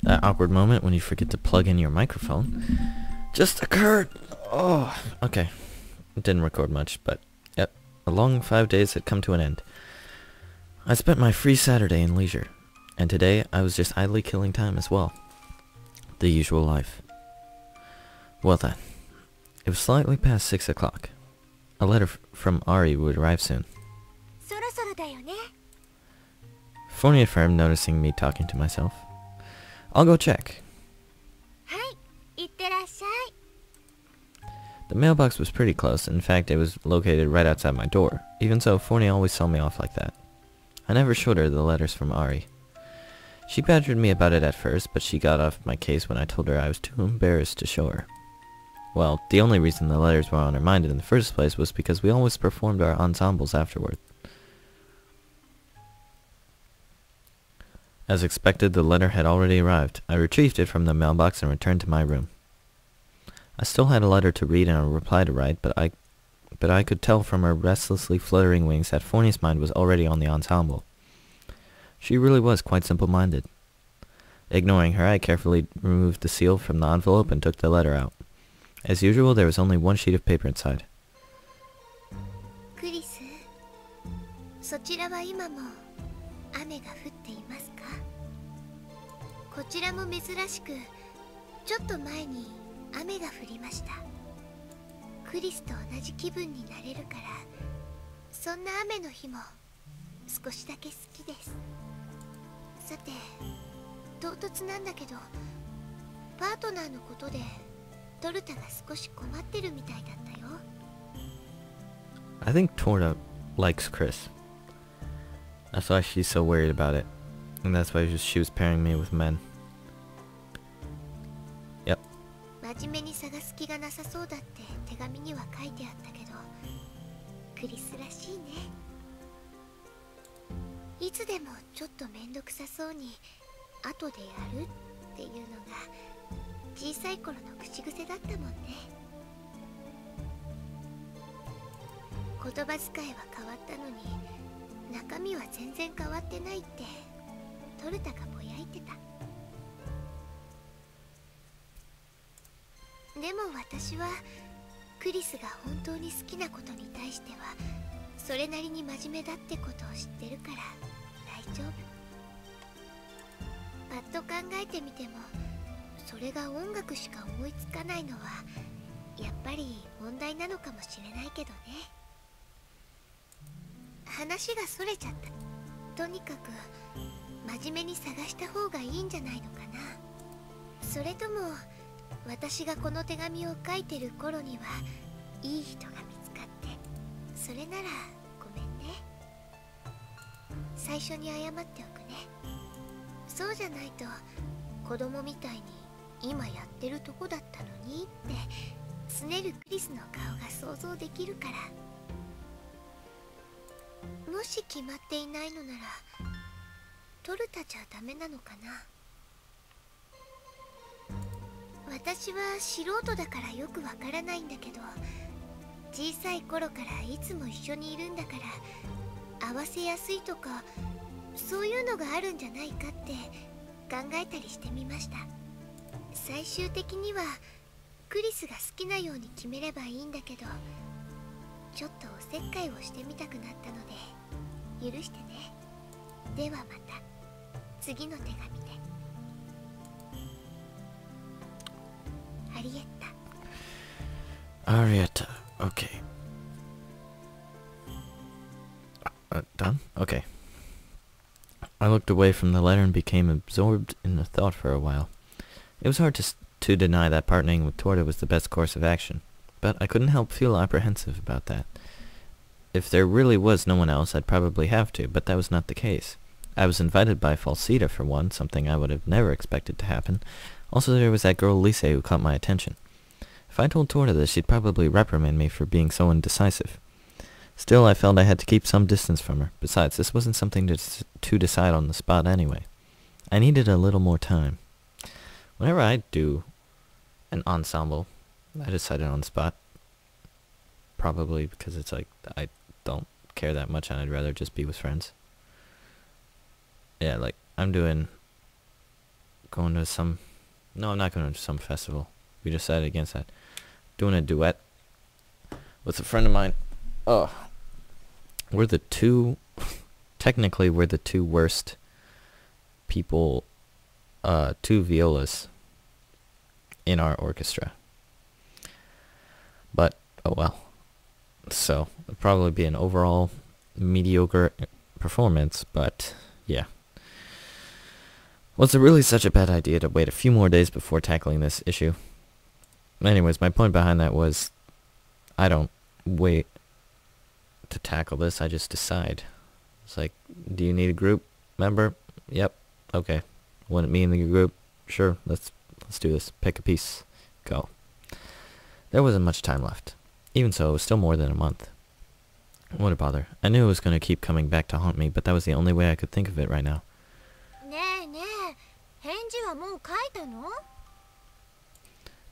That awkward moment when you forget to plug in your microphone just occurred. Oh, okay. It didn't record much, but yep, a long 5 days had come to an end. I spent my free Saturday in leisure, and today I was just idly killing time as well. The usual life. Well then, it was slightly past 6 o'clock. A letter from Ari would arrive soon. Forni affirmed, noticing me talking to myself. I'll go check. The mailbox was pretty close. In fact, it was located right outside my door. Even so, Forni always saw me off like that. I never showed her the letters from Ari. She badgered me about it at first, but she got off my case when I told her I was too embarrassed to show her. Well, the only reason the letters were on her mind in the first place was because we always performed our ensembles afterward. As expected, the letter had already arrived. I retrieved it from the mailbox and returned to my room. I still had a letter to read and a reply to write, but I could tell from her restlessly fluttering wings that Forni's mind was already on the ensemble. She really was quite simple-minded. Ignoring her, I carefully removed the seal from the envelope and took the letter out. As usual, there was only one sheet of paper inside. Chris, そちらは今も雨が降っていますか? こちらも珍しくちょっと前に雨が降りました。クリスと同じ気分になれるから、そんな雨の日も少しだけ好きです。さて、唐突なんだけど、パートナーのことでトルタが少し困ってるみたいだったよ。I think Torta likes Chris. That's why she's so worried about it. And that's why she was pairing me with men. Yep. 真面目に探す気がなさそうだって手紙には書いてあったけど、クリスらしいね。いつでもちょっとめんどくさそうに後でやるっていうのが小さい頃の口癖だったもんね。言葉遣いは変わったのに中身は全然変わってないってトルタがぼやいてた。でも私はクリスが本当に好きなことに対してはそれなりに真面目だってことを知ってるから大丈夫。パッと考えてみてもそれが音楽しか思いつかないのはやっぱり問題なのかもしれないけどね。話がそれちゃった。とにかく真面目に探した方がいいんじゃないのかな。それとも私がこの手紙を書いてる頃にはいい人が見つかってそれならごめんね。最初に謝っておくね。そうじゃないと子供みたいに今やってるとこだったのにって拗ねるクリスの顔が想像できるから。もし決まっていないのならトルタじゃダメなのかな。私は素人だからよくわからないんだけど小さい頃からいつも一緒にいるんだから合わせやすいとかそういうのがあるんじゃないかって考えたりしてみました。最終的にはクリスが好きなように決めればいいんだけどちょっとおせっかいをしてみたくなったので許してね。ではまた次の手紙で。アリエッタ。Arietta. Okay. Done? Okay. I looked away from the letter and became absorbed in the thought for a while. It was hard to deny that partnering with Torta was the best course of action, but I couldn't help feel apprehensive about that. If there really was no one else, I'd probably have to, but that was not the case. I was invited by Falsita for one, something I would have never expected to happen. Also, there was that girl Lise who caught my attention. If I told Torta this, she'd probably reprimand me for being so indecisive. Still, I felt I had to keep some distance from her. Besides, this wasn't something to decide on the spot anyway. I needed a little more time. Whenever I do an ensemble, I decide it on the spot. Probably because it's like, I don't care that much and I'd rather just be with friends. Yeah, like, I'm doing going to some... No, I'm not going to some festival. We decided against that. Doing a duet with a friend of mine. Oh. We're the two... Technically, we're the two worst people... two violas in our orchestra. But, oh well. So, it'll probably be an overall mediocre performance, but yeah. Was it really such a bad idea to wait a few more days before tackling this issue? Anyways, my point behind that was, I don't wait to tackle this, I just decide. It's like, do you need a group member? Yep. Okay. Want me in the group? Sure, let's do this. Pick a piece. Go. There wasn't much time left. Even so, it was still more than a month. What a bother. I knew it was going to keep coming back to haunt me, but that was the only way I could think of it right now.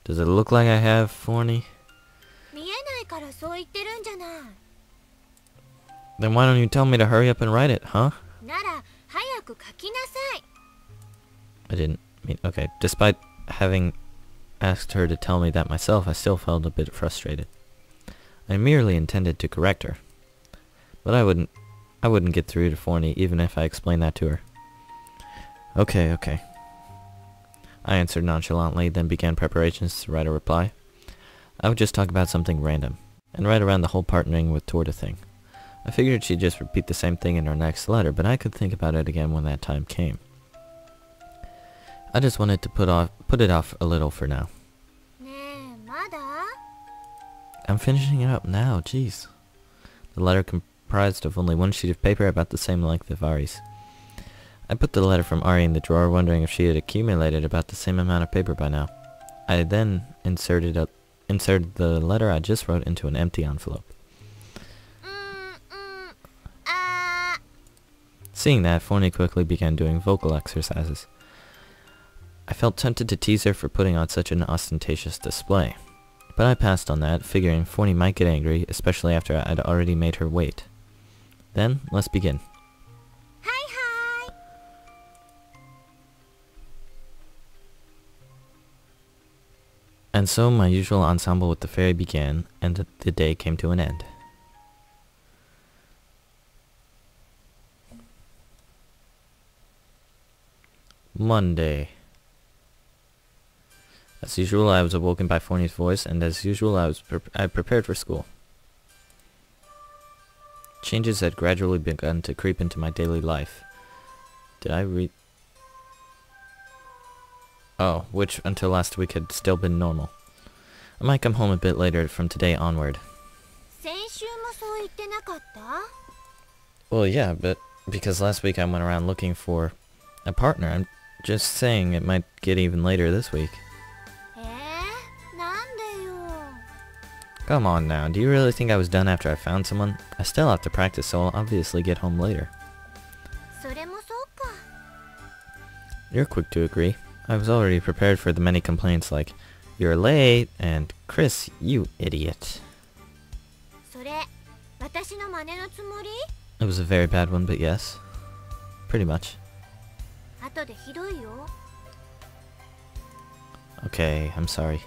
Does it look like I have, Forney? Then why don't you tell me to hurry up and write it, huh? I didn't mean... Okay, despite having asked her to tell me that myself, I still felt a bit frustrated. I merely intended to correct her. But I wouldn't get through to Forney even if I explained that to her. Okay. I answered nonchalantly, then began preparations to write a reply. I would just talk about something random, and write around the whole partnering with Torta thing. I figured she'd just repeat the same thing in her next letter, but I could think about it again when that time came. I just wanted to put it off a little for now. I'm finishing it up now, jeez. The letter comprised of only one sheet of paper about the same length as Ari's. I put the letter from Ari in the drawer, wondering if she had accumulated about the same amount of paper by now. I then inserted the letter I just wrote into an empty envelope. Seeing that, Forney quickly began doing vocal exercises. I felt tempted to tease her for putting on such an ostentatious display, but I passed on that, figuring Forney might get angry, especially after I'd already made her wait. Then, let's begin. Hi! And so my usual ensemble with the fairy began, and the day came to an end. Monday. As usual, I was awoken by Forney's voice, and as usual, I prepared for school. Changes had gradually begun to creep into my daily life. Did I read? Oh, which until last week had still been normal. I might come home a bit later from today onward. Well, yeah, but because last week I went around looking for a partner, I'm just saying it might get even later this week. Come on now, do you really think I was done after I found someone? I still have to practice, so I'll obviously get home later. You're quick to agree. I was already prepared for the many complaints like, "You're late," and "Chris, you idiot." It was a very bad one, but yes. Pretty much. Okay, I'm sorry.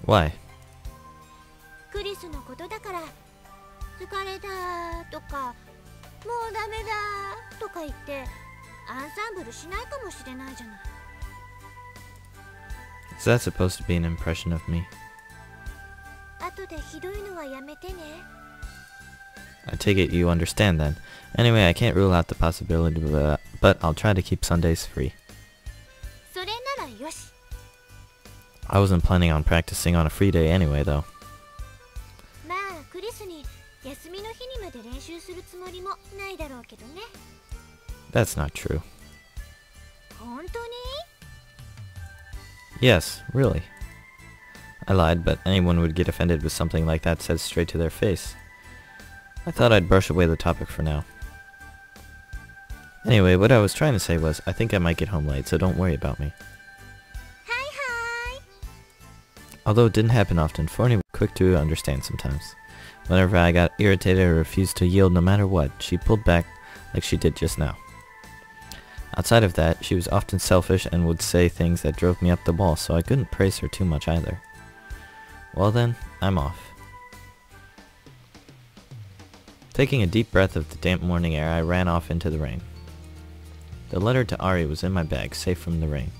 Why? Is that supposed to be an impression of me? I take it you understand then. Anyway, I can't rule out the possibility, but I'll try to keep Sundays free. I wasn't planning on practicing on a free day anyway, though. That's not true. Yes, really. I lied, but anyone would get offended with something like that said straight to their face. I thought I'd brush away the topic for now. Anyway, what I was trying to say was, I think I might get home late, so don't worry about me. Hi! Although it didn't happen often, Forney was quick to understand sometimes. Whenever I got irritated or refused to yield no matter what, she pulled back like she did just now. Outside of that, she was often selfish and would say things that drove me up the wall, so I couldn't praise her too much either. Well then, I'm off. Taking a deep breath of the damp morning air, I ran off into the rain. The letter to Ari was in my bag, safe from the rain.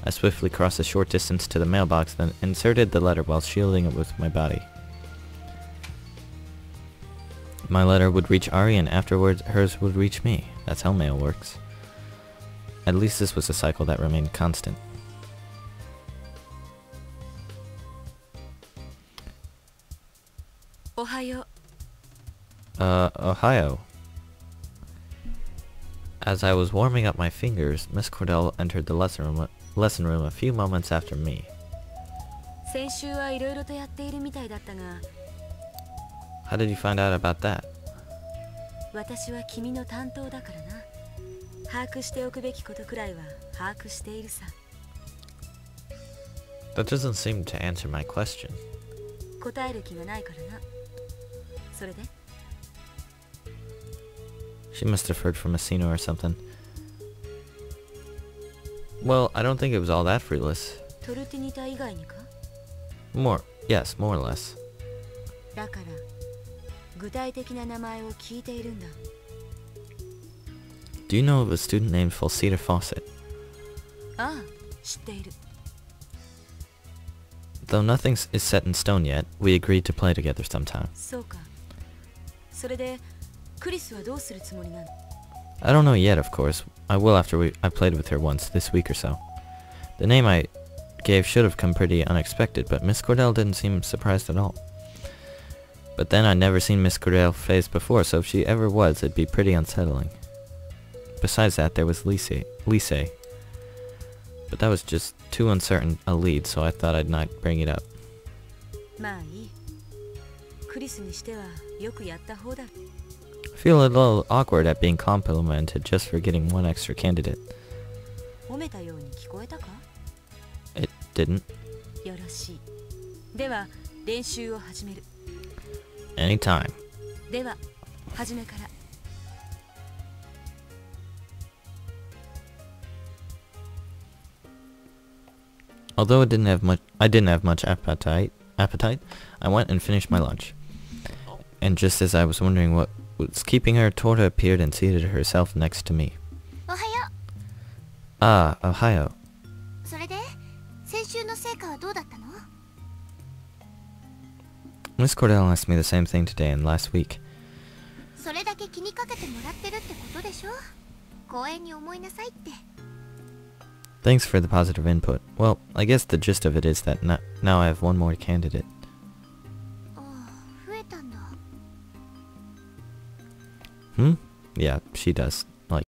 I swiftly crossed a short distance to the mailbox, then inserted the letter while shielding it with my body. My letter would reach Ari, and afterwards hers would reach me. That's how mail works. At least this was a cycle that remained constant. Ohayo. Ohio. As I was warming up my fingers, Miss Cordell entered the lesson room a few moments after me. 先週はいろいろとやっているみたいだったが、 How did you find out about that? 私は君の担当だからな。把握しておくべきことくらいは把握しているさ。 That doesn't seem to answer my question. 答える気がないからな。それで She must have heard from Asino or something. Well, I don't think it was all that fruitless. トルティニタ以外にか Yes, more or less. だから具体的な名前を聞いているんだ。 Do you know of a student named Falsita Fawcett? ああ、知っている。 Though nothing is set in stone yet, we agreed to play together sometime. そうか。それでクリスはどうするつもりなの？ I don't know yet, of course. I will after I played with her once, this week or so. The name I gave should have come pretty unexpected, but Miss Cordell didn't seem surprised at all. But then I'd never seen Miss Cordell's face before, so if she ever was, it'd be pretty unsettling. Besides that, there was Lise. But that was just too uncertain a lead, so I thought I'd not bring it up. まあいい。クリスにしてはよくやった方だ。 I feel a little awkward at being complimented just for getting one extra candidate. 褒めたように聞こえたか？ It didn't. よろしい。では練習を始める。 Anytime. では初めから。 Although I didn't have much appetite, I went and finished my lunch. And just as I was wondering what was keeping her, Torta appeared and seated herself next to me. おはよ Ah, Ohio. う。それで先週の成果はどうだったの？ Miss Cordell asked me the same thing today and last week. それだけ気にかけてもらってるってことでしょ？公園に思いなさいって。 Thanks for the positive input. Well, I guess the gist of it is that now I have one more candidate. ああ、増えたんだ。 Hmm? Yeah, she does.